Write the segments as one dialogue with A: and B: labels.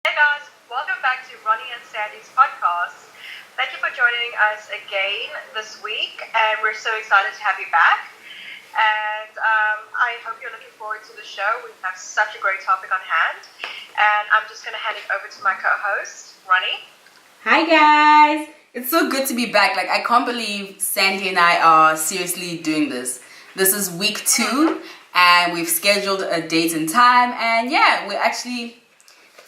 A: Hey guys, welcome back to Ronny and Sandy's podcast. Thank you for joining us again this week, and we're so excited to have you back. And I hope you're looking forward to the show. We have such a great topic on hand, and I'm just going to hand it over to my co-host, Ronny.
B: Hi guys! It's so good to be back. Like, I can't believe Sandy and I are seriously doing this. This is week 2, and we've scheduled a date and time, and yeah, we're actually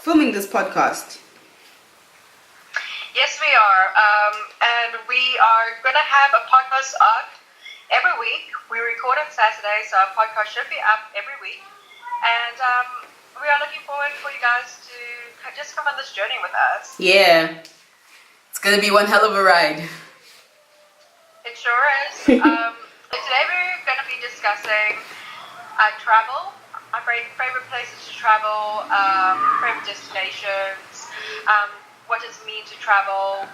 B: filming this podcast.
A: Yes, we are. And we are going to have a podcast up every week. We record on Saturday, so our podcast should be up every week. And we are looking forward for you guys to just come on this journey with us.
B: Yeah. It's going to be one hell of a ride.
A: It sure is. Today we're going to be discussing travel, our favorite places to travel, favorite destinations, what does it mean to travel.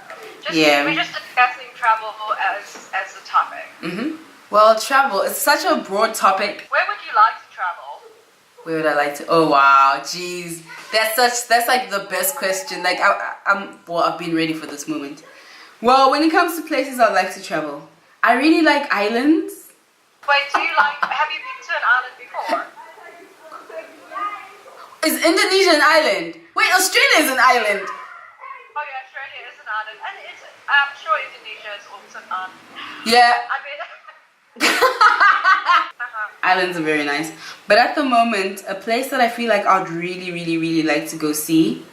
A: We're just discussing travel as a topic.
B: Mm-hmm. Well, travel is such a broad topic.
A: Where would you like to travel?
B: Where would I like to? Oh wow, jeez, that's like the best question. Like I've been ready for this moment. Well, when it comes to places I'd like to travel, I really like islands.
A: Wait, have you been to an island before?
B: Is Indonesia an island? Wait, Australia is an island.
A: Oh yeah, Australia is an island, and I'm sure Indonesia is also an island.
B: Yeah.
A: I mean,
B: Islands are very nice. But at the moment, a place that I feel like I'd really, really, really like to go see.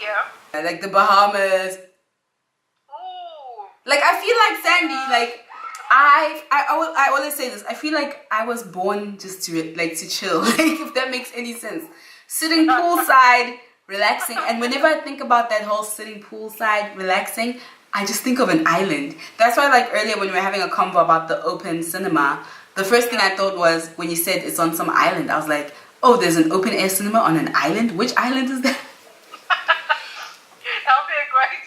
A: Yeah.
B: Like the Bahamas.
A: Ooh.
B: Like, I feel like Sandy, like, I always say this. I feel like I was born just to chill. Like, if that makes any sense. Sitting poolside, relaxing. And whenever I think about that whole sitting poolside, relaxing, I just think of an island. That's why, like, earlier when we were having a convo about the open cinema, the first thing I thought was, when you said it's on some island, I was like, oh, there's an open air cinema on an island? Which island is that?
A: That'll be a great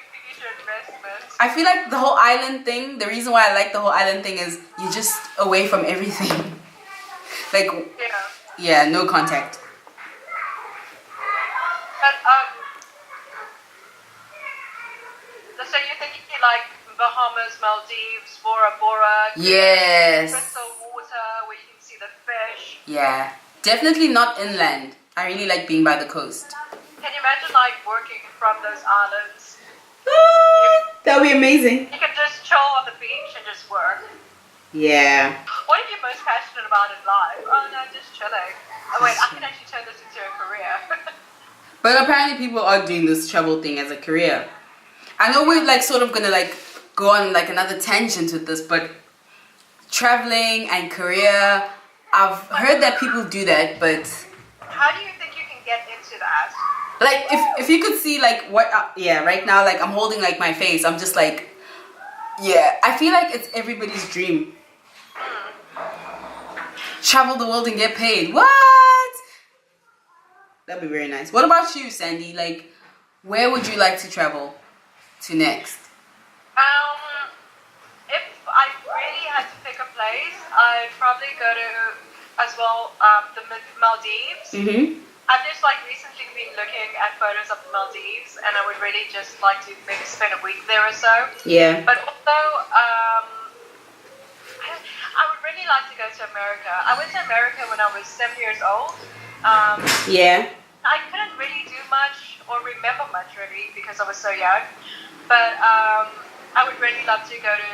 A: future investment.
B: I feel like the whole island thing, the reason why I like the whole island thing is you're just away from everything. Like, yeah, no contact.
A: But, so you think you like Bahamas, Maldives, Bora Bora?
B: Yes.
A: Crystal water where you can see the fish.
B: Yeah, definitely not inland. I really like being by the coast.
A: Can you imagine like working from those islands?
B: That would be amazing.
A: You can just chill on the beach and just work.
B: Yeah.
A: What are you most passionate about in life? Oh no, just chilling. Oh wait, I can actually turn this into a career.
B: But apparently people are doing this travel thing as a career. I know we're like sort of gonna like go on like another tangent with this, but traveling and career, I've heard that people do that, but
A: how do you think you can get into that?
B: like if you could see like what right now, like I'm holding like my face, I'm just like, yeah, I feel like it's everybody's dream. Travel the world and get paid. What? That'd be very nice. What about you, Sandy? Like, where would you like to travel to next?
A: If I really had to pick a place, I'd probably go to as well the Maldives.
B: Mm-hmm.
A: I've just like recently been looking at photos of the Maldives, and I would really just like to maybe spend a week there or so.
B: Yeah.
A: But also, I would really like to go to America. I went to America when I was 7 years old.
B: Yeah.
A: I couldn't really do much or remember much really because I was so young. But I would really love to go to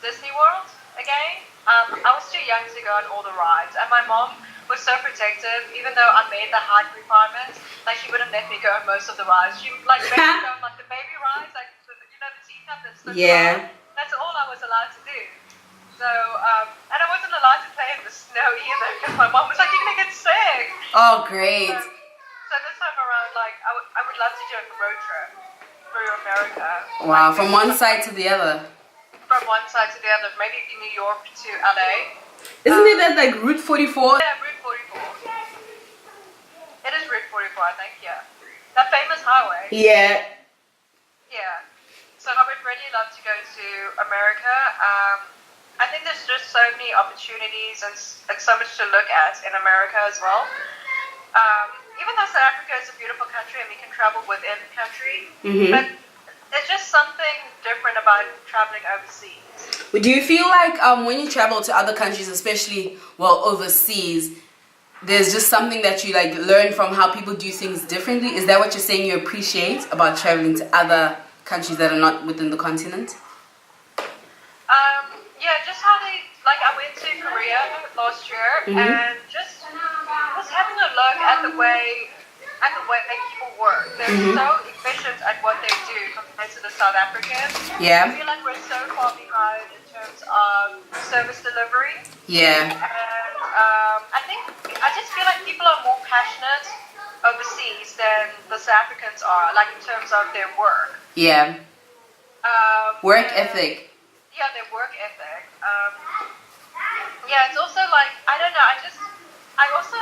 A: Disney World again. I was too young to go on all the rides, and my mom was so protective. Even though I made the height requirements, like she wouldn't let me go on most of the rides. She would like let me go on like the baby rides, like the teacup that's
B: Yeah.
A: That's all I was allowed to do. So, and I wasn't allowed to play in the snow either because my mom was like, "You're gonna get sick."
B: Oh, great.
A: So this time around, like, I would love to do a road trip through America.
B: Wow, from one side to the other.
A: From one side to the other, maybe in New York to LA.
B: Isn't it that like Route 44?
A: Yeah, Route 44. It is Route 44, I think, yeah. That famous highway.
B: Yeah.
A: Yeah. So I would really love to go to America. I think there's just so many opportunities and so much to look at in America as well. Even though South Africa is a beautiful country, travel within the country,
B: Mm-hmm.
A: but it's just something different about traveling overseas.
B: Do you feel like when you travel to other countries, especially overseas, there's just something that you like learn from how people do things differently? Is that what you're saying you appreciate about traveling to other countries that are not within the continent?
A: Yeah, just how they like. I went to Korea last year, and just having a look at the way people work. They're so efficient at what they do compared to the South Africans.
B: Yeah.
A: I feel like we're so far behind in terms of service delivery.
B: Yeah.
A: And I just feel like people are more passionate overseas than the South Africans are, like in terms of their work.
B: Yeah. Work ethic.
A: Yeah, their work ethic. Yeah, it's also like, I don't know, I also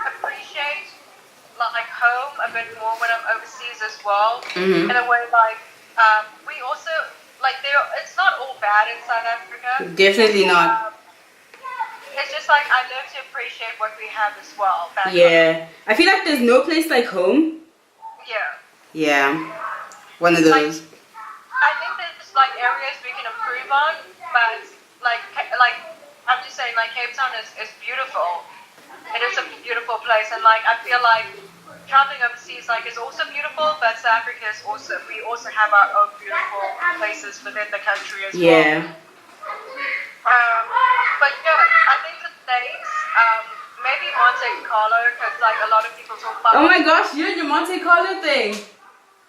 A: appreciate like home a bit more when I'm overseas as well. In a way, like, we also, like, it's not all bad in South Africa.
B: Definitely not.
A: It's just like, I learn to appreciate what we have as well.
B: Yeah. I feel like there's no place like home.
A: Yeah.
B: Yeah. One of those.
A: I think there's like areas we can improve on, but like I'm just saying, like Cape Town is beautiful. It is a beautiful place, and like I feel like traveling overseas like is also beautiful, but South Africa is also, we also have our own beautiful places within the country as well.
B: Yeah.
A: But yeah, I think the States, maybe Monte Carlo, because like a lot of people talk about.
B: Oh my gosh, you and your Monte Carlo thing.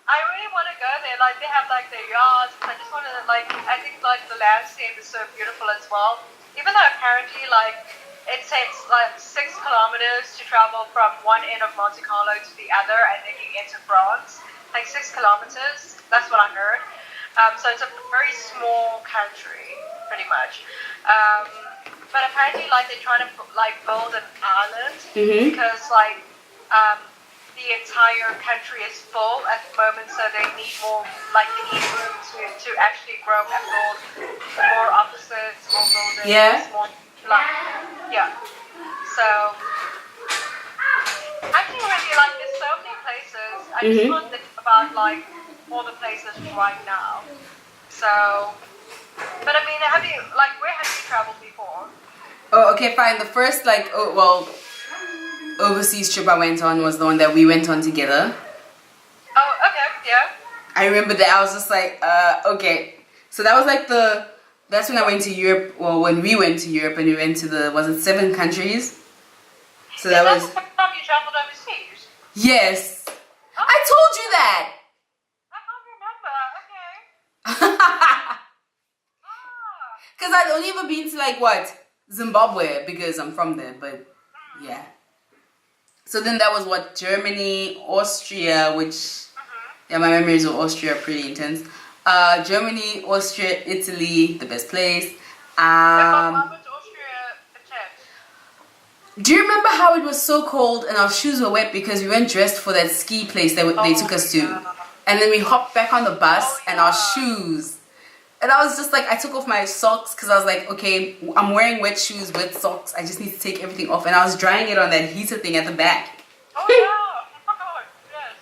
A: I really want to go there. Like, they have like their yachts. I just want to like. I think like the landscape is so beautiful as well. Even though apparently like it takes like 6 kilometers to travel from one end of Monte Carlo to the other, and then you get to France. Like 6 kilometers. That's what I heard. So it's a very small country, pretty much. But apparently like they're trying to like build an island because like the entire country is full at the moment, so they need more, like they need room to actually grow and build more offices, more buildings, more like, yeah. So I think really like there's so many places. I just want to think about like all the places right now. So, but I mean, where have you traveled before?
B: Oh, okay, fine. The first overseas trip I went on was the one that we went on together.
A: Oh, okay, yeah.
B: I remember that. I was just like, okay. So that was like that's when I went to Europe, well, when we went to Europe and we went to was it 7 countries? So that was...
A: the first time you traveled overseas?
B: Yes.
A: Oh.
B: I told you that.
A: I can't remember, okay.
B: Because I'd only ever been to like, what? Zimbabwe, because I'm from there, but yeah. So then that was what, Germany, Austria, which, yeah, my memories of Austria are pretty intense. Germany, Austria, Italy, the best place. Do you remember how it was so cold and our shoes were wet because we weren't dressed for that ski place that they took us to? And then we hopped back on the bus and our shoes. And I was just like, I took off my socks because I was like, okay, I'm wearing wet shoes, wet socks. I just need to take everything off. And I was drying it on that heater thing at the back.
A: Oh, yeah. Oh, yes.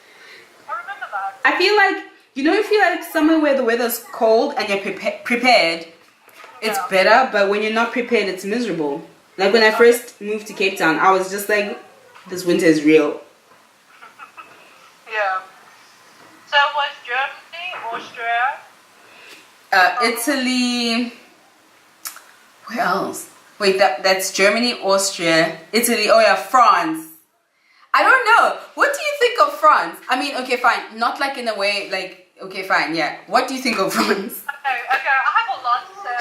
A: I remember that.
B: I feel like, if you're like somewhere where the weather's cold and you're prepared, it's better. But when you're not prepared, it's miserable. Like when I first moved to Cape Town, I was just like, this winter is real.
A: Yeah. So was Germany, Austria?
B: Italy. Where else? Wait, that's Germany, Austria, Italy. Oh yeah, France. I don't know. What do you think of France? I mean, okay, fine. Not like in a way, like, okay, fine, yeah. What do you think of France?
A: Okay. I have a lot to say.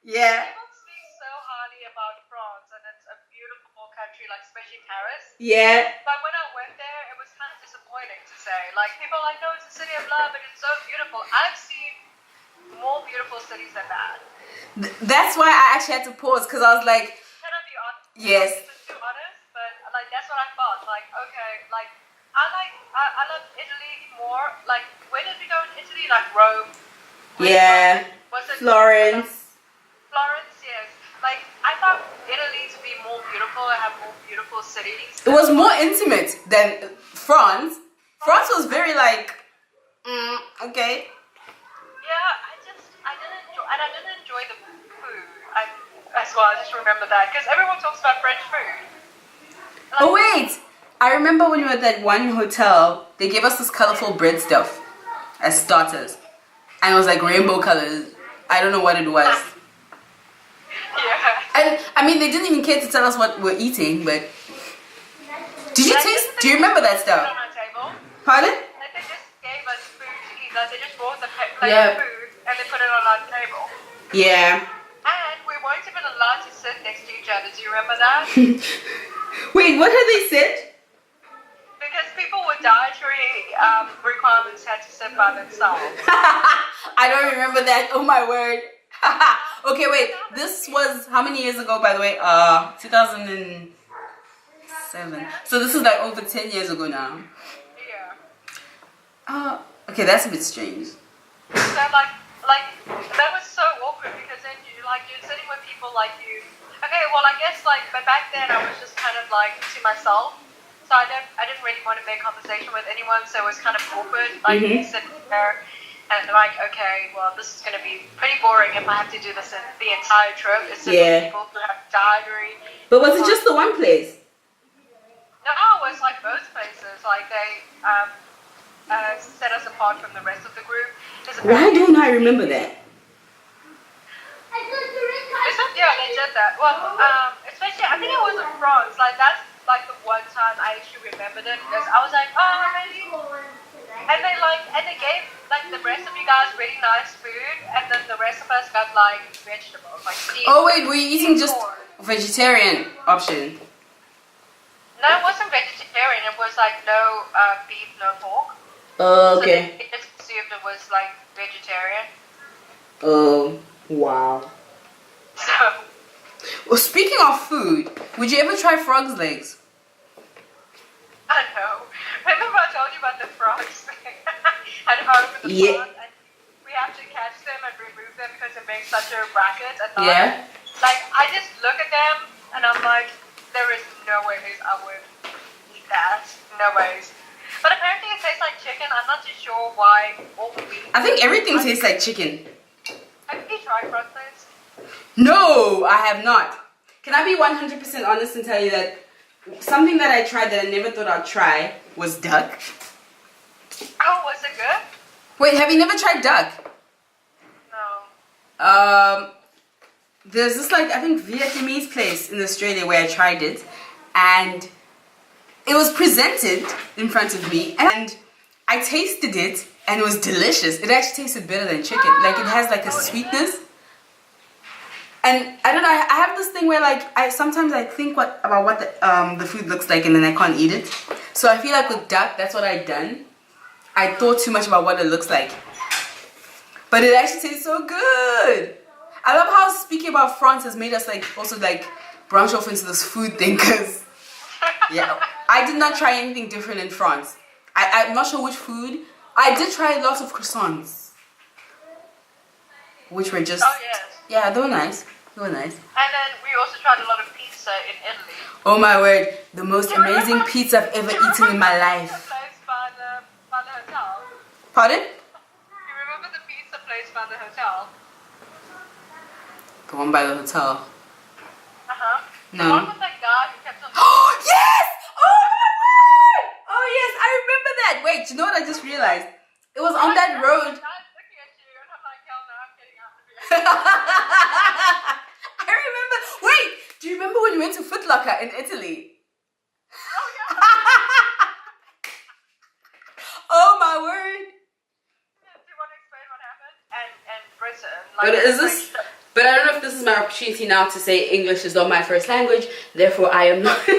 B: Yeah.
A: People speak so highly about France, and it's a beautiful country, like especially Paris.
B: Yeah.
A: But when I went there, it was kind of disappointing to say. Like, people are like, no, it's a city of love, and it's so beautiful. I've seen more beautiful cities than that.
B: That's why I actually had to pause, because I was like,
A: Can I be honest?
B: yes.
A: It's too honest, but like that's what I thought. Like, okay, like I love Italy more. Like, where did we go in Italy? Like Rome.
B: Yeah.
A: Was it
B: Florence.
A: Florence, yes. Like, I thought Italy to be more beautiful and have more beautiful cities.
B: It was more intimate than France. France was very like, okay.
A: Yeah, I didn't enjoy the food as well. I just remember that because everyone talks about French food. Like,
B: Oh wait, I remember when we were at that one hotel, they gave us this colorful bread stuff as starters, and it was like rainbow colors. I don't know what it was.
A: yeah.
B: And I mean, they didn't even care to tell us what we're eating, but did you taste? Do you remember that stuff?
A: On our table.
B: Pardon?
A: Like they just gave us food to eat. Like they just brought the plate of food and they put it on our table.
B: Yeah.
A: And we weren't even allowed to sit next to each other. Do you remember that?
B: Wait, what had they said?
A: Because people with dietary requirements had to sit by themselves.
B: I don't remember that. Oh my word. Okay, wait. This was how many years ago, by the way? 2007. So this is like over 10 years ago now.
A: Yeah.
B: Okay, that's a bit strange.
A: So like that was so awkward because then you're sitting with people like you. Okay, well I guess but back then I was just kind of like to myself. So I didn't really want to make conversation with anyone, so it was kind of awkward, like sitting there and like, okay, well this is gonna be pretty boring if I have to do this the entire trip. It's just people who have dietary.
B: But was it just the one place?
A: No, it was like both places. Like they set us apart from the rest of the group.
B: Why don't I remember that?
A: Yeah, they did that. Well, especially I think it was in France. Like that's like the one time I actually remembered it because I was like, oh really? And they gave like the rest of you guys really nice food, and then the rest of us got like vegetables, like steamed.
B: Oh wait, were you eating just vegetarian option?
A: No, it wasn't vegetarian. It was like no beef, no pork.
B: Oh, okay.
A: So they just assumed it was like vegetarian.
B: Oh, wow.
A: So.
B: Well, speaking of food, would you ever try frog's legs?
A: I know. Remember I told you about the frogs at home with the frogs? And we have to catch them and remove them because it makes such a racket at night.
B: Yeah.
A: Like, I just look at them and I'm like, there is no ways I would eat that. No ways. But apparently it tastes like chicken. I'm not too sure why all the meat.
B: I think everything tastes like chicken.
A: Have you tried frog legs?
B: No, I have not. Can I be 100% honest and tell you that something that I tried that I never thought I'd try was duck?
A: Oh, was it good?
B: Wait, have you never tried duck?
A: No.
B: There's this like, I think Vietnamese place in Australia where I tried it, and it was presented in front of me and I tasted it and it was delicious. It actually tasted better than chicken. Like it has like a sweetness. And I don't know, I have this thing where like sometimes I think about what the food looks like and then I can't eat it. So I feel like with duck, that's what I've done. I thought too much about what it looks like. But it actually tastes so good. I love how speaking about France has made us like also like branch off into this food thing, because yeah, I did not try anything different in France. I'm not sure which food. I did try lots of croissants, which were just yeah, they were nice. They were nice.
A: And then we also tried a lot of pizza in Italy.
B: Oh my word, the most amazing pizza I've ever eaten in my life.
A: The place by the hotel.
B: Pardon?
A: You remember the pizza place by the hotel?
B: The one by the hotel.
A: The
B: No.
A: one with that guy who kept on.
B: Oh yes! Oh my word! Oh yes, I remember that. Wait, you know what I just realized? It was on that road.
A: I was looking at you and I'm like, hell no, I'm getting out of here.
B: I remember. Wait, do you remember when we went to Foot Locker in Italy?
A: Oh yeah.
B: Oh my word!
A: Do you want to explain what happened? And Britain.
B: But is this? But I don't know if this is my opportunity now to say English is not my first language. Therefore, I am not. But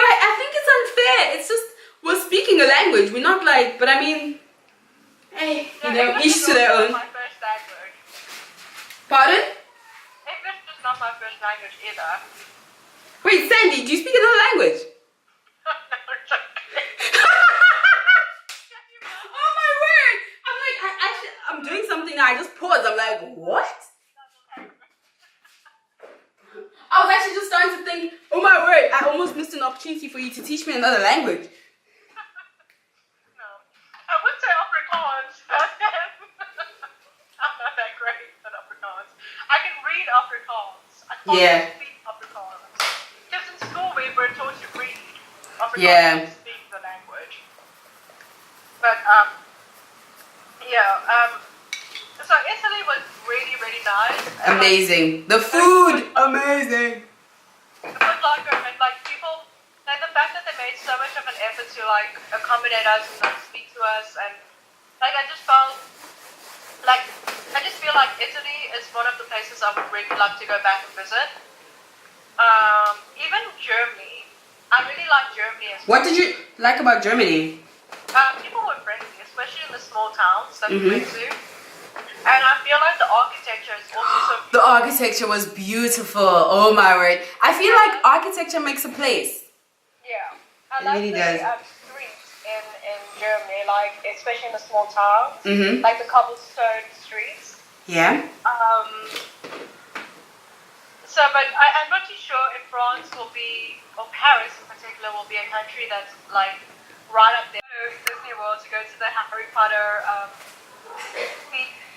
B: I think it's unfair. It's just we're speaking a language. We're not like. But I mean, hey, you know, each to their own.
A: My first language.
B: Pardon?
A: English is not my first language either.
B: Wait, Sandy, do you speak another language? Oh my word! I'm like, I'm doing something now. I just paused. I'm like, what? I was actually just starting to think, oh my word, just missed an opportunity for you to teach me another language.
A: No. I would say Afrikaans, but I'm not that great at Afrikaans. I can read Afrikaans. I can't speak Afrikaans. Because in school we were taught to read Afrikaans and speak the language. But, so Italy was really, really nice.
B: Amazing. The food, amazing.
A: The Foot Locker and like people, like the fact that they made so much of an effort to like accommodate us and like speak to us, and like I just felt like I just feel like Italy is one of the places I would really love to go back and visit. Even Germany, I really like Germany as well.
B: What did you like about Germany?
A: People were friendly, especially in the small towns that we went to. And I feel like the architecture is also so beautiful.
B: The architecture was beautiful. Oh my word. I feel like architecture makes a place.
A: Yeah. I
B: It
A: like
B: really
A: the
B: does.
A: streets in Germany, like especially in the small towns,
B: Mm-hmm.
A: like the cobblestone streets.
B: Yeah.
A: But I'm not too sure if France will be, or Paris in particular, will be a country that's like right up there. Disney World to go to the Harry Potter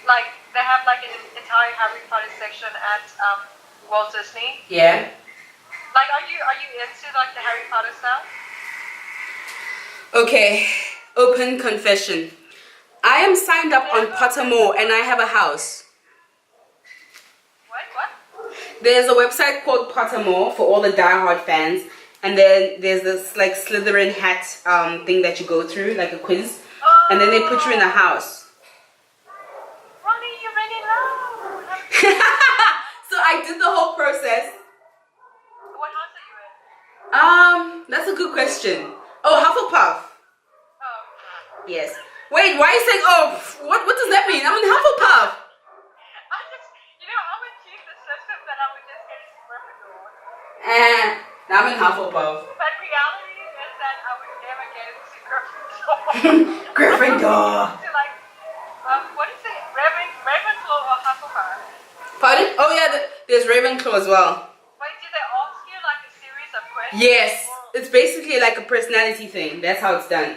A: like they have like an entire Harry Potter section at Walt Disney.
B: Yeah.
A: Like, are you into like the Harry Potter stuff?
B: Okay. Open confession. I am signed up on Pottermore and I have a house.
A: What?
B: There's a website called Pottermore for all the diehard fans, and then there's this like Slytherin hat thing that you go through, like a quiz, and then they put you in a house.
A: Ronny, you really know.
B: So I did the whole process.
A: What house are you in?
B: That's a good question. Oh, Hufflepuff.
A: Oh.
B: Yes. Wait, why are you saying, oh, what does that mean? I'm in Hufflepuff.
A: I would choose the system that I would just get into Gryffindor.
B: And I'm in Hufflepuff.
A: But reality is that I would never get into Gryffindor.
B: Gryffindor.
A: To like, what is it? Ravenclaw or Hufflepuff?
B: Pardon? Oh yeah, there's Ravenclaw as well.
A: Wait, do they ask you like a series of questions?
B: Yes. It's basically like a personality thing. That's how it's done.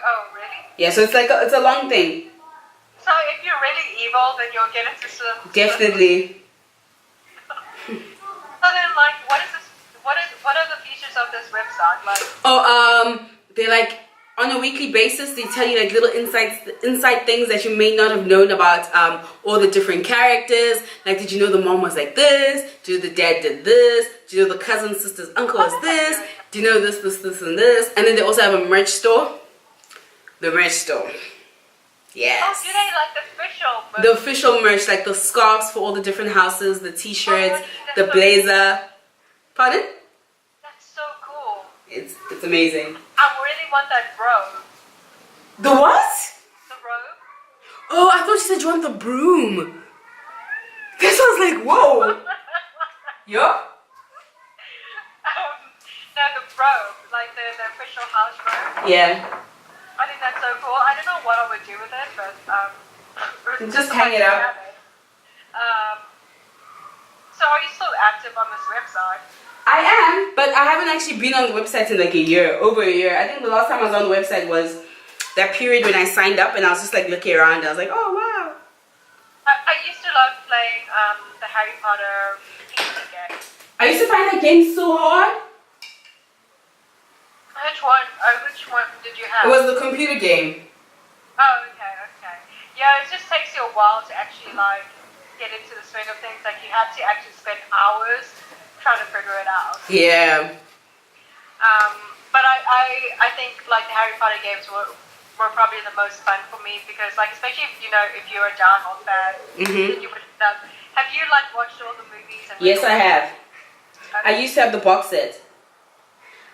A: Oh, really?
B: Yeah, so it's like it's a long thing.
A: So if you're really evil, then you'll get into some.
B: Definitely.
A: So then, like, what is this? What are the features of this website? Like,
B: They're like on a weekly basis. They tell you like little inside things that you may not have known about all the different characters. Like, did you know the mom was like this? Do you know the dad did this? Do you know the cousin, sister's uncle is this? Do you know this, and this? And then they also have a merch store. The merch store. Yes.
A: oh, do they like the official?
B: The official merch, like the scarves for all the different houses, the t-shirts,
A: Oh,
B: the blazer. Pardon?
A: That's so cool.
B: It's amazing.
A: I really want that robe.
B: The what?
A: The robe.
B: Oh, I thought you said you want the broom. This was like, whoa. Yup.
A: No, the robe, like the official house robe.
B: Yeah.
A: I think that's so cool. I don't know what I would do with it, but
B: Just hang it up.
A: So are you still active on this website?
B: I am, but I haven't actually been on the website in like a year, over a year. I think the last time I was on the website was that period when I signed up and I was just like looking around. I was like, oh wow.
A: I used to love playing the Harry Potter PC game.
B: I used to find that game so hard.
A: Which one did you have?
B: It was the computer game.
A: Oh, okay. Yeah, it just takes you a while to actually like get into the swing of things. Like you have to actually spend hours trying to figure it out.
B: Yeah.
A: But I think like the Harry Potter games were probably the most fun for me because like especially if you're a diehard fan, then you would have you like watched all the movies? And
B: Yes, I have. I used to have the box set.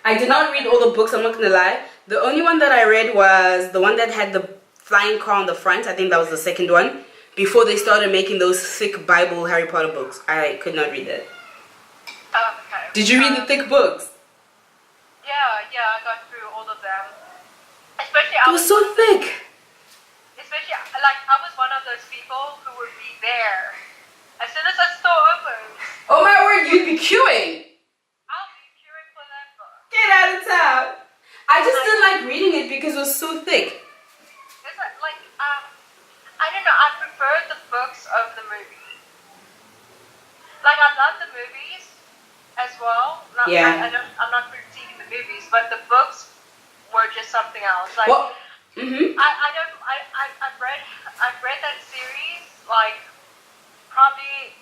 B: I did not read all the books, I'm not gonna lie. The only one that I read was the one that had the flying car on the front. I think that was the second one. Before they started making those thick Bible Harry Potter books. I could not read that.
A: Oh, okay.
B: Did you read the thick books?
A: Yeah, I got through all of them. Especially
B: It was so thick.
A: Especially like I was one of those people who would be there as soon as a store opens.
B: Oh my word, you'd be queuing. because it was so thick.
A: Is it like I don't know. I prefer the books of the movie. Like I love the movies as well. Not,
B: Yeah.
A: I'm not critiquing the movies, but the books were just something else. Like
B: Well, mm-hmm.
A: I've read that series like probably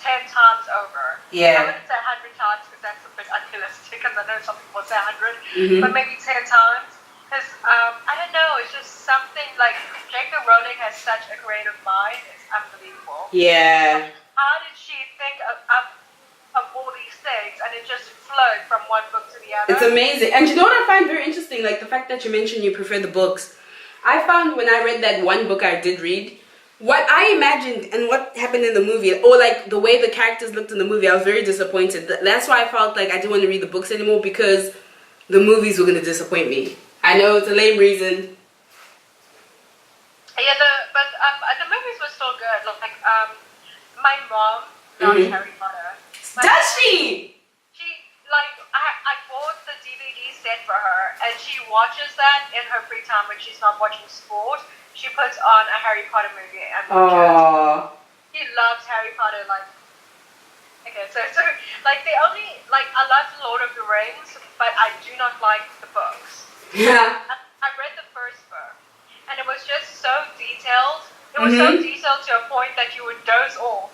A: 10 times over.
B: Yeah.
A: I wouldn't say 100 times because that's a bit unrealistic, and I know some people say 100,
B: Mm-hmm.
A: but maybe 10 times. Because I don't know, it's just something like J.K. Rowling has such a creative mind. It's unbelievable.
B: Yeah.
A: How did she think of all these things, and it just flowed from one book to the other?
B: It's amazing. And you know what I find very interesting? Like the fact that you mentioned you prefer the books. I found when I read that one book I did read, what I imagined and what happened in the movie, or like the way the characters looked in the movie, I was very disappointed. That's why I felt like I didn't want to read the books anymore, because the movies were going to disappoint me. I know it's a lame reason.
A: Yeah, but the movies were still good. Like my mom loves
B: Mm-hmm.
A: Harry Potter.
B: Does she?
A: She like I bought the DVD set for her, and she watches that in her free time when she's not watching sport. She puts on a Harry Potter movie and watches.
B: Aww.
A: She loves Harry Potter. Like okay, so like the only like I love the Lord of the Rings, but I do not like the books.
B: Yeah.
A: I read the first book, and it was just so detailed. It was so detailed to a point that you would doze off.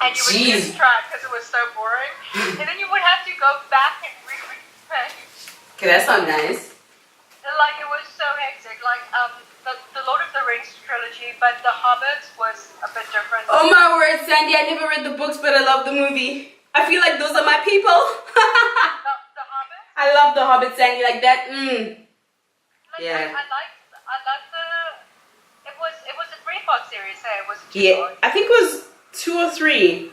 A: And you would lose track because it was so boring. And then you would have to go back and reread the page.
B: Okay, that's not nice.
A: Like, it was so hectic. Like, the Lord of the Rings trilogy, but The Hobbit was a bit different.
B: Oh my word, Sandy, I never read the books, but I love the movie. I feel like those are my people.
A: The Hobbit?
B: I love The Hobbit, Sandy, like that.
A: Like,
B: Yeah.
A: I liked the... It was a 3-part series, hey? It was a 2-part.
B: Yeah, I think it was 2 or 3.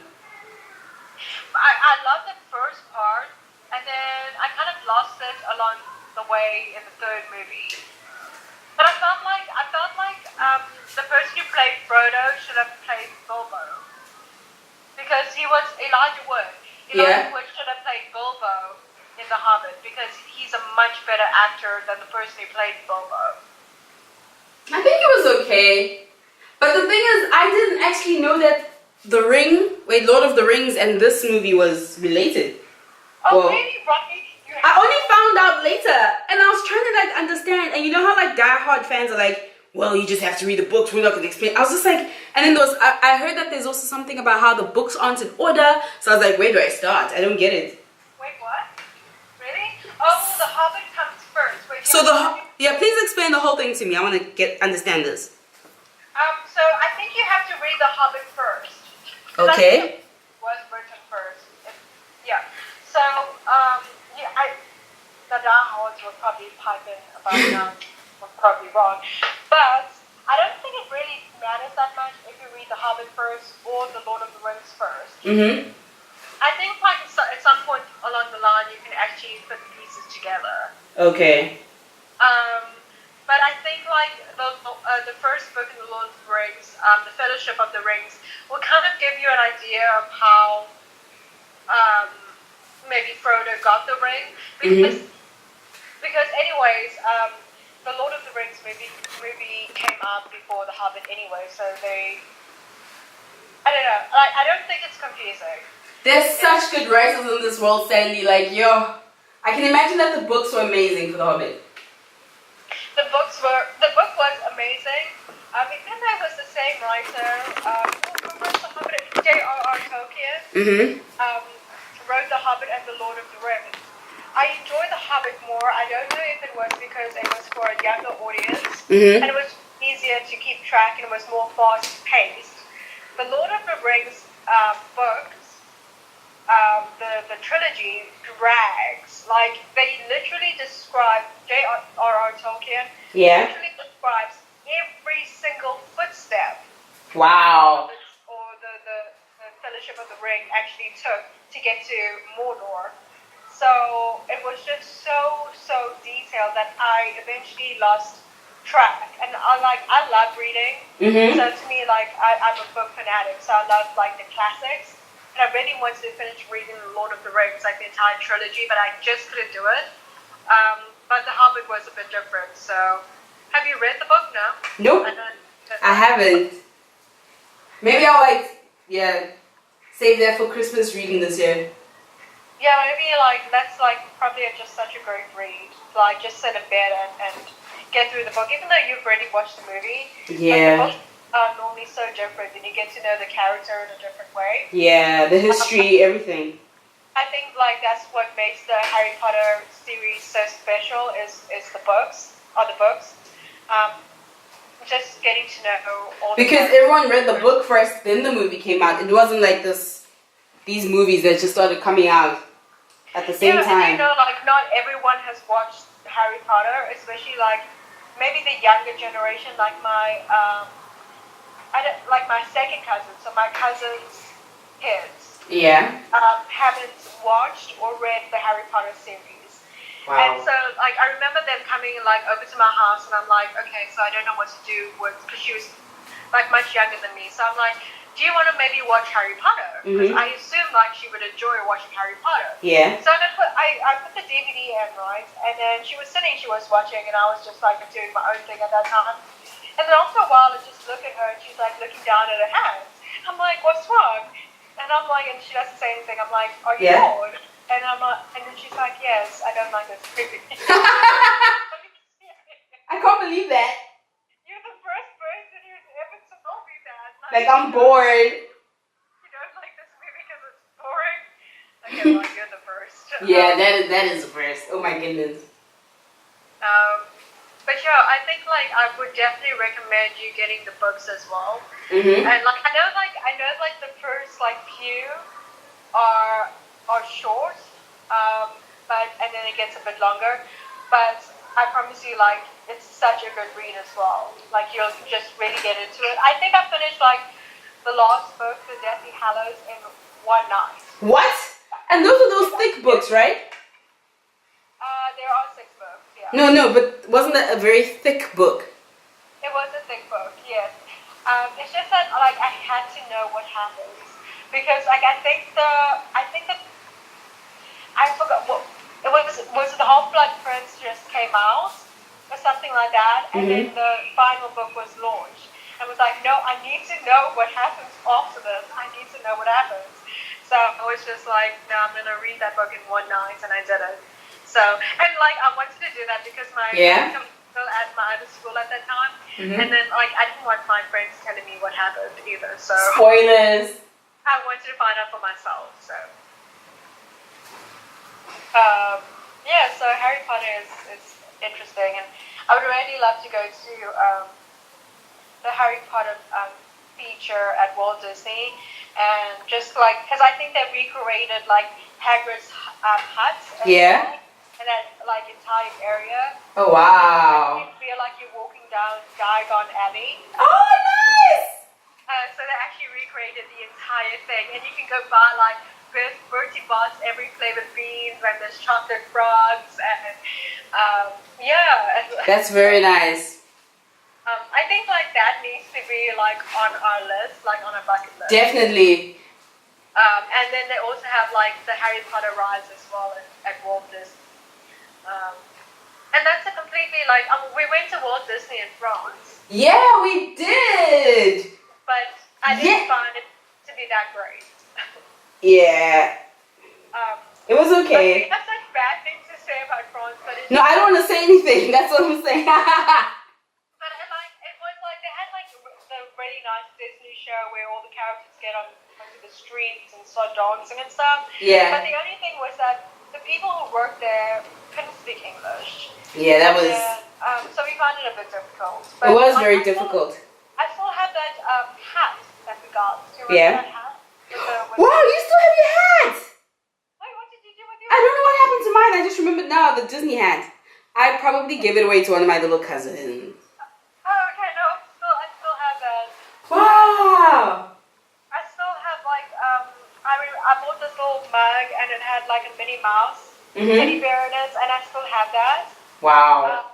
A: I loved the first part, and then I kind of lost it along the way in the third movie. But I felt like the person who played Frodo should have played Bilbo, because he was Elijah Wood. Elijah Wood should have played Bilbo in The Hobbit, because he's a much better actor than the person who played Bilbo.
B: I think it was okay. But the thing is, I didn't actually know that Lord of the Rings and this movie was related.
A: Oh,
B: Well,
A: really, Ronny?
B: I only found out later, and I was trying to like understand. And you know how like diehard fans are like, well, you just have to read the books. We're not going to explain. I was just like, and then I heard that there's also something about how the books aren't in order. So I was like, where do I start? I don't get it.
A: Wait, what? Really? Oh, The Hobbit comes first. Wait,
B: So please explain the whole thing to me. I want to understand this.
A: So I think you have to read The Hobbit first.
B: Okay.
A: It was written first. Yeah. So, the diehards will probably pipe in about now. I'm probably wrong. But I don't think it really matters that much if you read The Hobbit first or The Lord of the Rings first.
B: Mm-hmm.
A: I think like at some point along the line you can actually put the pieces together.
B: Okay.
A: But I think like the first book in the Lord of the Rings, the Fellowship of the Rings, will kind of give you an idea of how maybe Frodo got the ring, because anyways, the Lord of the Rings movie came out before The Hobbit anyway, so I don't know. Like, I don't think it's confusing.
B: There's such good writers in this world, Sandy. Like, yo, I can imagine that the books were amazing for The Hobbit.
A: The book was amazing. Even though it was the same writer, who wrote The Hobbit? J.R.R. Tolkien. Wrote The Hobbit and The Lord of the Rings. I enjoy The Hobbit more. I don't know if it was because it was for a younger audience, and it was easier to keep track, and it was more fast-paced. The Lord of the Rings books, the trilogy drags. Like, they literally describe, J.R.R. Tolkien literally describes every single footstep.
B: Wow.
A: Or the Fellowship of the Ring actually took to get to Mordor. So it was just so detailed that I eventually lost track. And I love reading. So to me, like, I'm a book fanatic, so I love like the classics. And I really wanted to finish reading The Lord of the Rings, like the entire trilogy, but I just couldn't do it. but The Hobbit was a bit different. So, have you read the book now?
B: Nope, I haven't. Maybe I'll save that for Christmas reading this year.
A: Yeah, maybe that's probably just such a great read. Like just sit in bed and get through the book, even though you've already watched the movie.
B: Yeah.
A: Like, the books are normally so different, and you get to know the character in a different way.
B: Yeah, the history, everything.
A: I think that's what makes the Harry Potter series so special is the books. Just getting to know all.
B: Because everyone read the book first, then the movie came out. It wasn't like these movies that just started coming out at the same time.
A: And not everyone has watched Harry Potter, especially maybe the younger generation, like my my second cousin, so my cousin's kids.
B: Yeah.
A: Haven't watched or read the Harry Potter series.
B: Wow.
A: And so I remember them coming over to my house, and I'm like, okay, so I don't know what to do because she was much younger than me, so I'm like, do you want to maybe watch Harry Potter? Because I assumed she would enjoy watching Harry Potter.
B: Yeah.
A: So I put the DVD in, right? And then she was watching, and I was just doing my own thing at that time. And then after a while, I just look at her, and she's looking down at her hands. I'm like, what's wrong? And I'm like, and she doesn't say anything. I'm like, are you bored? And I'm like, and then she's like, yes, I don't like this movie.
B: I can't believe that.
A: You're the first person who's ever told me that.
B: I'm bored.
A: You don't like this movie because it's boring? Okay, well, you're the first.
B: Yeah, that is the first. Oh my goodness.
A: But yeah, I think I would definitely recommend you getting the books as well.
B: Mm-hmm.
A: And I know the first few are short, and then it gets a bit longer. But I promise you, it's such a good read as well. You'll just really get into it. I think I finished the last book, The Deathly Hallows, in one night.
B: What? And those are those thick books, right?
A: There are 6 books, yeah.
B: No, but wasn't that a very thick book?
A: It was a thick book, yes. It's just that I had to know what happens because I forgot what it was. Was it the Half-Blood Prince just came out or something like that, and then the final book was launched. And was no, I need to know what happens after this. I need to know what happens. So I was just no, I'm gonna read that book in one night, and I did it. So, and I wanted to do that because my friend was still at my other school at that time, and then I didn't want my friends telling me what happened either. So
B: spoilers.
A: I wanted to find out for myself. So, so Harry Potter is interesting, and I would really love to go to the Harry Potter feature at Walt Disney, and just because I think they recreated Hagrid's hut.
B: Yeah.
A: And that entire area.
B: Oh wow!
A: You feel like you're walking down Diagon Alley.
B: Oh nice!
A: So they actually recreated the entire thing, and you can go buy Bertie Bott's every flavored beans, and there's chocolate frogs, and
B: That's very nice.
A: I think that needs to be on our list, on our bucket list.
B: Definitely.
A: And then they also have the Harry Potter rides as well at Walt Disney. And that's a completely we went to Walt Disney in France.
B: Yeah, we did.
A: But I didn't find it to be that great.
B: Yeah. It was okay.
A: We have such bad things to say about France, but
B: no, I don't want to say anything. That's what I'm saying.
A: But it was they had the really nice Disney show where all the characters get onto the streets and start dancing and stuff.
B: Yeah.
A: But the only thing was that the people who worked there couldn't speak English.
B: Yeah, that was.
A: So we found it a bit difficult.
B: But it was very difficult.
A: I still have that hat that we got. Do you
B: Yeah.
A: remember that hat?
B: Wow, you still have your hat!
A: Wait, what did you do with yours?
B: I don't know what happened to mine. I just remembered now the Disney hat. I probably gave it away to one of my little cousins.
A: Oh, okay. No, I still have that.
B: Wow.
A: I still have I bought this little mug and it had a Minnie Mouse teddy bear in it, and I still have that.
B: Wow.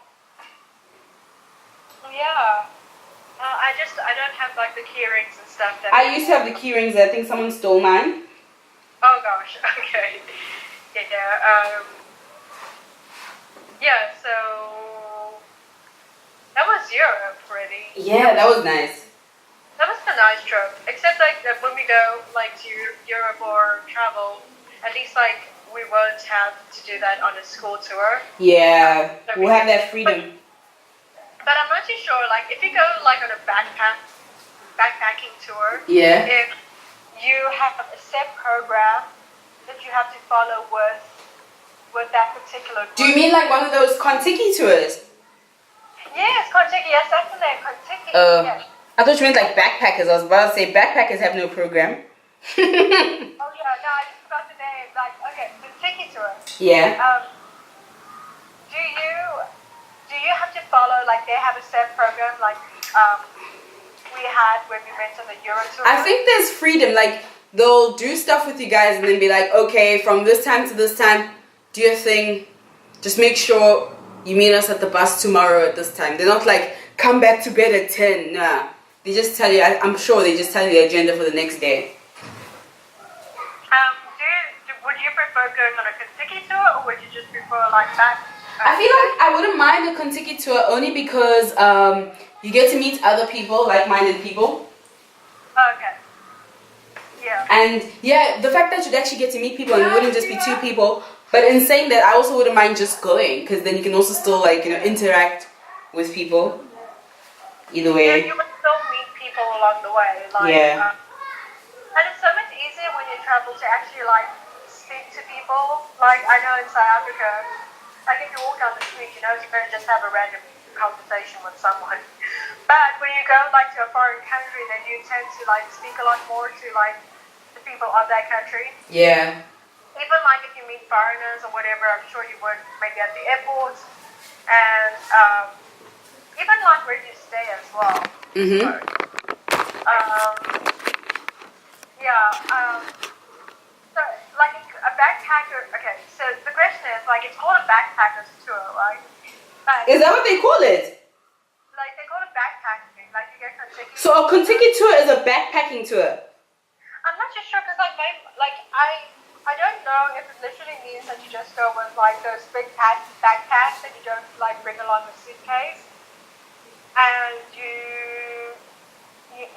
A: Yeah. I don't have the key rings and stuff.
B: I used to have the key rings. I think someone stole mine.
A: Oh gosh. Okay. Yeah. Yeah, so that was Europe, really.
B: Yeah, that was nice.
A: That was a nice trip. Except like that when we go like to Europe or travel, at least like we won't have to do that on a school tour.
B: Yeah,
A: So
B: we'll have that freedom.
A: But I'm not too sure. Like if you go like on a backpacking tour,
B: Yeah.
A: if you have a set program that you have to follow with that particular group.
B: Do you mean like one of those Kontiki tours?
A: Yes, Kontiki. Yes, that's the name. Kontiki. Yes.
B: I thought you meant like backpackers. I was about to say backpackers have no program.
A: Oh yeah, no, I just forgot the name. Like, okay, Kontiki tour.
B: Yeah.
A: Do you have to follow like they have a set program like we had when we went on the Euro tour?
B: I think there's freedom. Like they'll do stuff with you guys and then be like, okay, from this time to this time, do your thing. Just make sure you meet us at the bus tomorrow at this time. They're not like, come back to bed at 10. Nah. They just tell you, I'm sure they just tell you the agenda for the next day.
A: Would you prefer going on a Kontiki tour or would you just prefer like that?
B: I feel like I wouldn't mind a Kontiki tour only because you get to meet other people, like-minded people.
A: Okay. Yeah.
B: And yeah, the fact that you'd actually get to meet people and it wouldn't just be two people. But in saying that, I also wouldn't mind just going because then you can also still like, you know, interact with people. Either way.
A: Yeah, you would still meet people along the way. Like,
B: yeah.
A: And it's so much easier when you travel to actually like speak to people. Like I know in South Africa, like if you walk down the street, you know, you're going to just have a random conversation with someone. But when you go like to a foreign country, then you tend to like speak a lot more to like the people of that country.
B: Yeah.
A: Even like if you meet foreigners or whatever, I'm sure you would maybe at the airport and even like where you stay as well.
B: Mhm.
A: So like a backpacker. Okay, so the question is like it's called a backpackers tour, right? But
B: Is that what they call it?
A: like they call it backpacking. Like you get Kontiki.
B: So a Kontiki tour is a backpacking tour.
A: I'm not too sure because I don't know if it literally means that you just go with like those big backpacks that you don't like bring along a suitcase, and you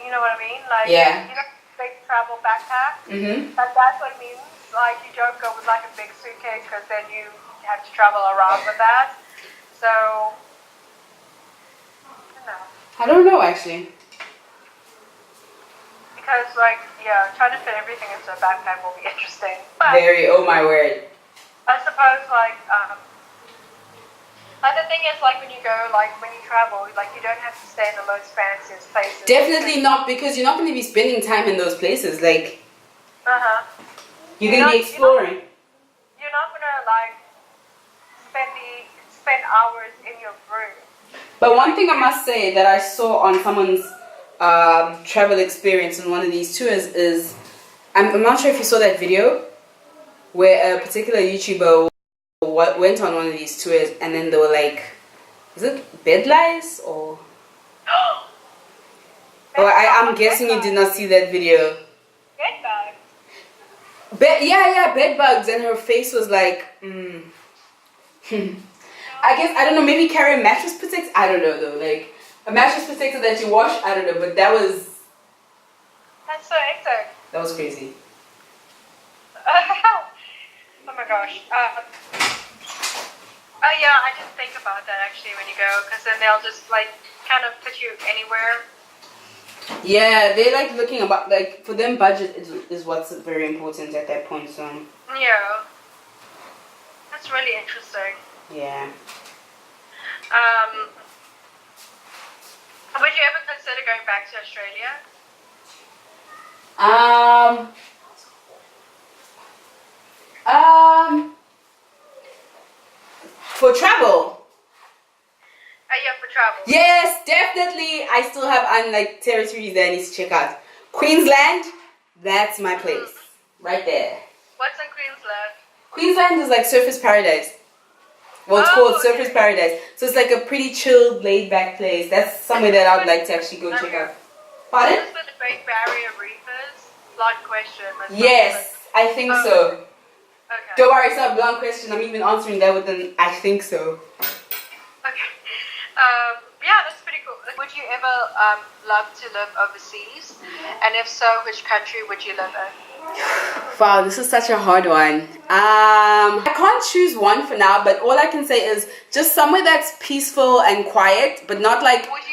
A: know what I mean? Like
B: Yeah.
A: you know, big travel backpack.
B: Mhm.
A: But that's what it means. Like you don't go with like a big suitcase because then you have to travel around with that. So no.
B: I don't know actually.
A: Because like trying to fit everything into a backpack will be interesting. But
B: Very. Oh my word.
A: I suppose like the thing is like when you go like when you travel like you don't have to stay in the most fanciest places.
B: Definitely not because you're not going to be spending time in those places. Like you're going to be exploring.
A: You're not gonna like spend hours in your room.
B: But one thing I must say that I saw on someone's travel experience on one of these tours is, I'm not sure if you saw that video where a particular YouTuber went on one of these tours and then they were like, is it bed lice or? I'm guessing you did not see that video.
A: Bed bugs.
B: Bed bugs, and her face was like, I guess, I don't know, maybe carry a mattress protector? I don't know though, like a mattress protector that you wash, I don't know, but that's
A: so hectic.
B: That was crazy.
A: Oh my gosh. Oh yeah, I didn't think about that actually when you go, because then they'll just like kind of put you anywhere.
B: Yeah, they like looking about, like for them budget is what's very important at that point, so.
A: Yeah. That's really interesting.
B: Yeah.
A: Would you ever consider going back to Australia?
B: For travel.
A: Yeah, for travel.
B: Yes, definitely. I still have unlike territories that I need to check out. Queensland, that's my place. Right there.
A: What's in Queensland?
B: Queensland is like surface paradise. Well, it's called Surface Paradise. So it's like a pretty chilled, laid back place. That's somewhere that I would like to actually go check out. Pardon?
A: Is this where the Great Barrier Reef is? Long question.
B: Yes, I think so.
A: Okay.
B: Don't worry, it's not a blunt question. I'm even answering that with an I think so.
A: Okay. Yeah, that's pretty cool. Would you ever love to live overseas? And if so, which country would you live in?
B: Wow, this is such a hard one. I can't choose one for now, but all I can say is just somewhere that's peaceful and quiet, but not like.
A: Would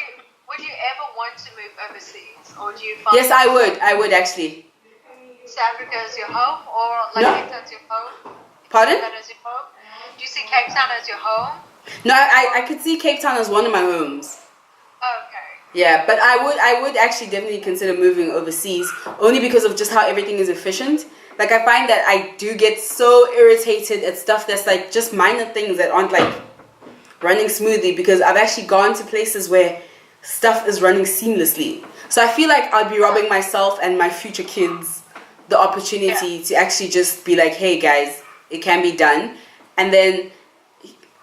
A: you ever want to move overseas, or do you find?
B: Yes, I would. I would actually.
A: South Africa as your home, or like
B: No.
A: Cape Town as your home?
B: Pardon?
A: That as your home? Do you see Cape Town as your home?
B: No, I could see Cape Town as one of my homes.
A: Okay.
B: Yeah, but I would actually definitely consider moving overseas only because of just how everything is efficient. Like I find that I do get so irritated at stuff that's like just minor things that aren't like running smoothly because I've actually gone to places where stuff is running seamlessly. So I feel like I'll be robbing myself and my future kids the opportunity to actually just be like, hey guys, it can be done. And then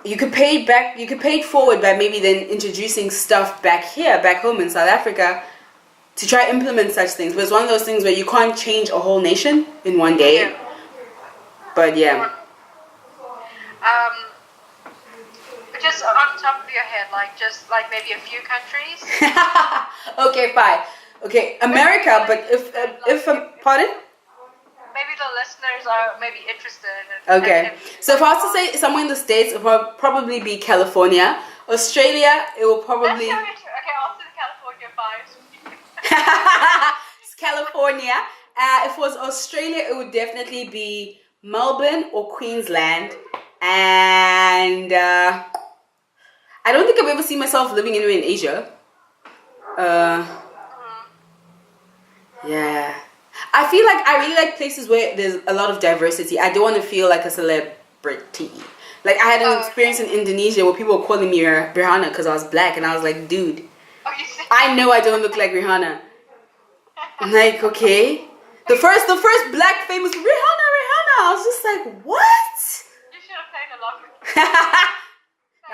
B: you could pay it forward by maybe then introducing stuff back home in South Africa to try implement such things. But it's one of those things where you can't change a whole nation in one day.
A: Yeah.
B: But yeah.
A: Just on top of your head, just like maybe a few countries.
B: Okay, fine. Okay, America, but if pardon?
A: Maybe the listeners are maybe interested.
B: Okay. So if I was to say somewhere in the States, it would probably be California. Australia, it will probably.
A: That's so okay, after the California vibes.
B: It's California. If it was Australia, it would definitely be Melbourne or Queensland. And I don't think I've ever seen myself living anywhere in Asia. Yeah. I feel like I really like places where there's a lot of diversity. I don't want to feel like a celebrity. Like I had an experience in Indonesia where people were calling me Rihanna because I was black, and I was like, dude, I know I don't look like Rihanna. I'm like, okay. The first black famous Rihanna. I was just like, what?
A: You should have played along with me.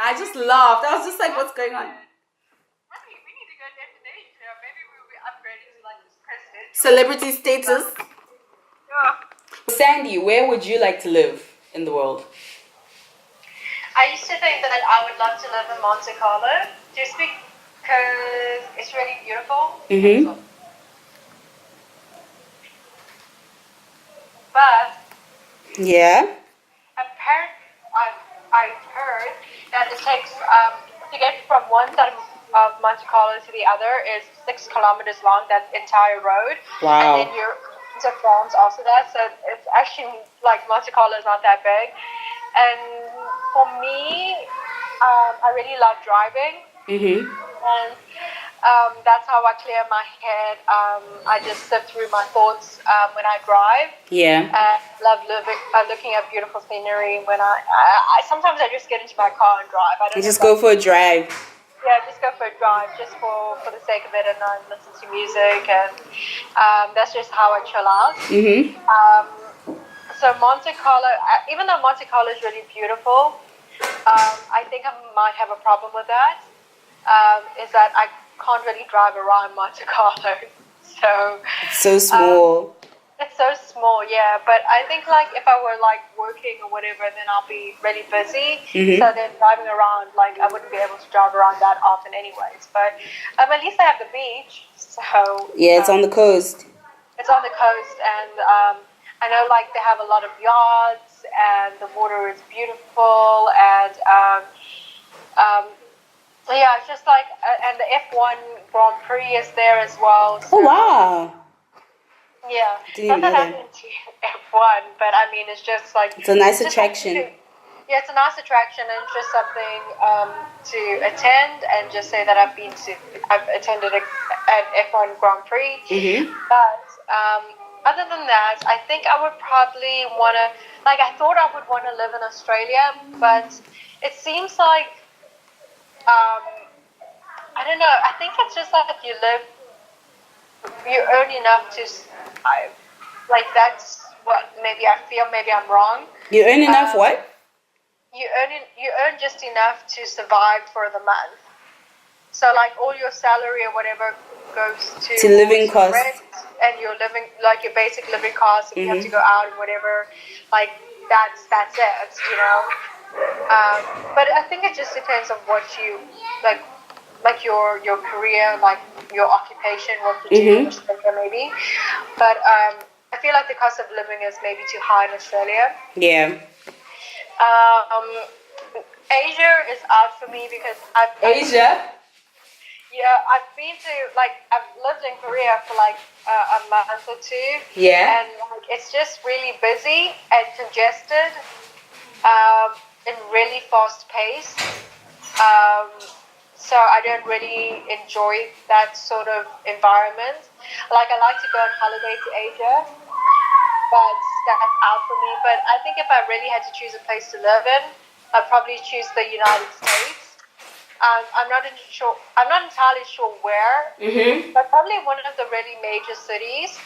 B: I just laughed. I was just like, what's going on?
A: We need to go to Indonesia. Maybe we'll be upgraded to like this president.
B: Celebrity status.
A: Yeah.
B: Sandy, where would you like to live in the world?
A: I used to think that I would love to live in Monte Carlo just because it's really beautiful.
B: Mm-hmm.
A: But
B: Yeah.
A: apparently, I've heard that it takes to get from one side of Monte Carlo to the other is 6 kilometers long. That entire road.
B: Wow.
A: And then you're to France after that. So it's actually like Monte Carlo is not that big. And for me, I really love driving.
B: Mm-hmm.
A: And that's how I clear my head. I just sift through my thoughts when I drive.
B: Yeah.
A: I love looking at beautiful scenery. When I sometimes I just get into my car and drive. I don't
B: You just go for a drive.
A: Yeah, just go for a drive, just for the sake of it, and I listen to music, and that's just how I chill out.
B: Mm-hmm.
A: So Monte Carlo, even though Monte Carlo is really beautiful, I think I might have a problem with that. Is that I can't really drive around Monte Carlo. So
B: It's so small.
A: it's so small, yeah. But I think like if I were like working or whatever, then I'll be really busy.
B: Mm-hmm.
A: So then driving around, like I wouldn't be able to drive around that often, anyways. But at least I have the beach, so
B: Yeah, it's on the coast.
A: It's on the coast, and I know like they have a lot of yachts, and the water is beautiful, and yeah, it's just like, and the F1 Grand Prix is there as well. So,
B: Oh wow!
A: yeah,
B: Didn't
A: not that
B: know
A: I'm
B: that.
A: into F1, but I mean, it's just like
B: It's a nice
A: just
B: attraction.
A: Yeah, it's a nice attraction, and it's just something to attend and just say that I've attended an F1 Grand Prix.
B: Mm-hmm.
A: But other than that, I think I would probably want to, like, I thought I would want to live in Australia, but it seems like, I don't know, I think it's just like you earn enough to survive. Like, that's what maybe I feel, maybe I'm wrong.
B: You earn enough what?
A: You earn just enough to survive for the month. So like all your salary or whatever goes to
B: living costs.
A: rent and your basic living costs. If you have to go out and whatever, like that's it, you know. But I think it just depends on what you like your career, like your occupation, what you do in Australia maybe. But I feel like the cost of living is maybe too high in Australia.
B: Yeah.
A: Asia is out for me because
B: Asia?
A: Yeah, I've been to, like, I've lived in Korea for like a month or two.
B: Yeah.
A: And like, it's just really busy and congested, and really fast paced. So I don't really enjoy that sort of environment. Like, I like to go on holiday to Asia, but that's out for me. But I think if I really had to choose a place to live in, I'd probably choose the United States. I'm not entirely sure where, but probably one of the really major cities.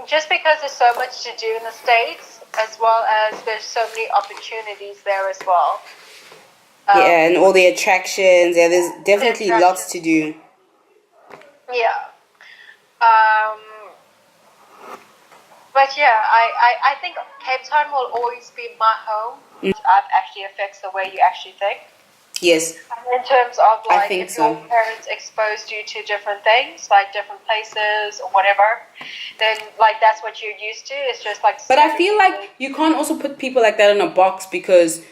A: Just because there's so much to do in the States, as well as there's so many opportunities there as well.
B: Yeah, and all the attractions. Yeah, there's definitely lots to do.
A: Yeah. But yeah, I think Cape Town will always be my home. Which actually affects the way you actually think.
B: Yes.
A: In terms of like,
B: think
A: if your parents exposed you to different things, like different places or whatever, then like that's what you're used to. It's just like.
B: But I feel like you can't also put people like that in a box, because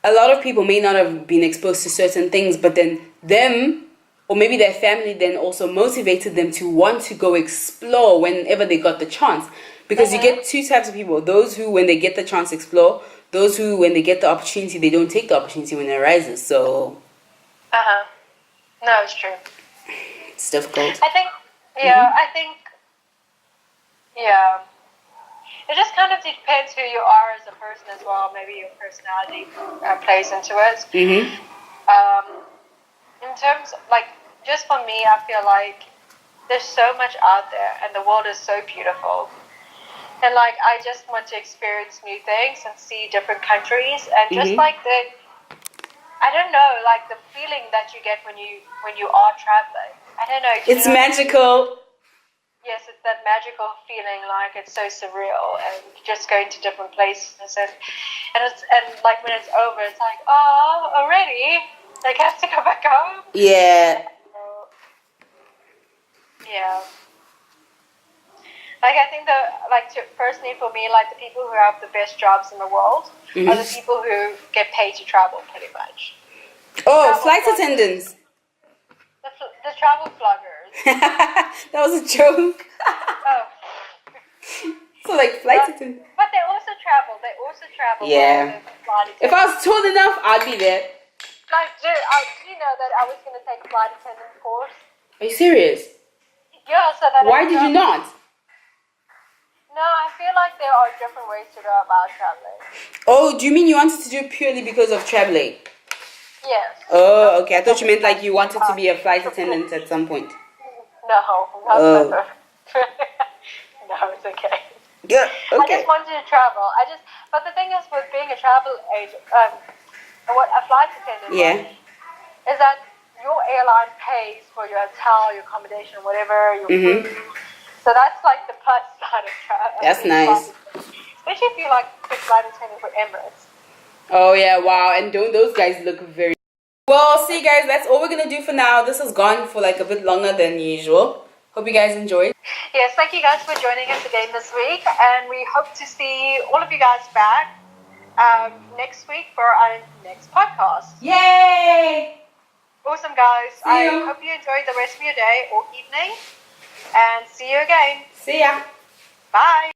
B: a lot of people may not have been exposed to certain things, but then them, or maybe their family, then also motivated them to want to go explore whenever they got the chance. Because you get two types of people: those who, when they get the chance, explore; those who, when they get the opportunity, they don't take the opportunity when it arises. So.
A: No, it's true.
B: It's difficult.
A: I think. Yeah, I think. Yeah. It just kind of depends who you are as a person as well. Maybe your personality plays into it. In terms of, like, just for me, I feel like there's so much out there, and the world is so beautiful. And like, I just want to experience new things and see different countries, and just like I don't know, like the feeling that you get when you are traveling. I don't know.
B: It's magical.
A: Yes, it's that magical feeling, like it's so surreal, and just going to different places, and like when it's over, it's like, oh, already, like I have to go back home.
B: Yeah.
A: Yeah. Like, I think personally for me, like the people who have the best jobs in the world are the people who get paid to travel, pretty much.
B: Oh, flight attendants.
A: The travel vloggers.
B: That was a joke.
A: Oh.
B: So like flight attendants.
A: But they also travel.
B: Yeah. If I was tall enough, I'd be there.
A: Like, do you know that I was going to take a flight attendant course?
B: Are you serious?
A: Yeah, so that.
B: Why did you not?
A: No, I feel like there are different ways to go about traveling.
B: Oh, do you mean you wanted to do it purely because of traveling?
A: Yes.
B: Oh, okay. I thought you meant like you wanted to be a flight attendant at some point.
A: No, not never. No, it's okay.
B: Yeah, okay.
A: I just wanted to travel. But the thing is, with being a travel agent, what a flight attendant is that your airline pays for your hotel, your accommodation, whatever, your food. So that's like the plus side of travel.
B: That's nice.
A: Especially if you like the flight attendant for Emirates.
B: Oh yeah, wow. And don't those guys look very... Well, see guys, that's all we're going to do for now. This has gone for like a bit longer than usual. Hope you guys enjoyed.
A: Yes, thank you guys for joining us again this week. And we hope to see all of you guys back next week for our next podcast.
B: Yay!
A: Awesome, guys.
B: I
A: hope you enjoyed the rest of your day or evening. And see you again.
B: See ya.
A: Bye.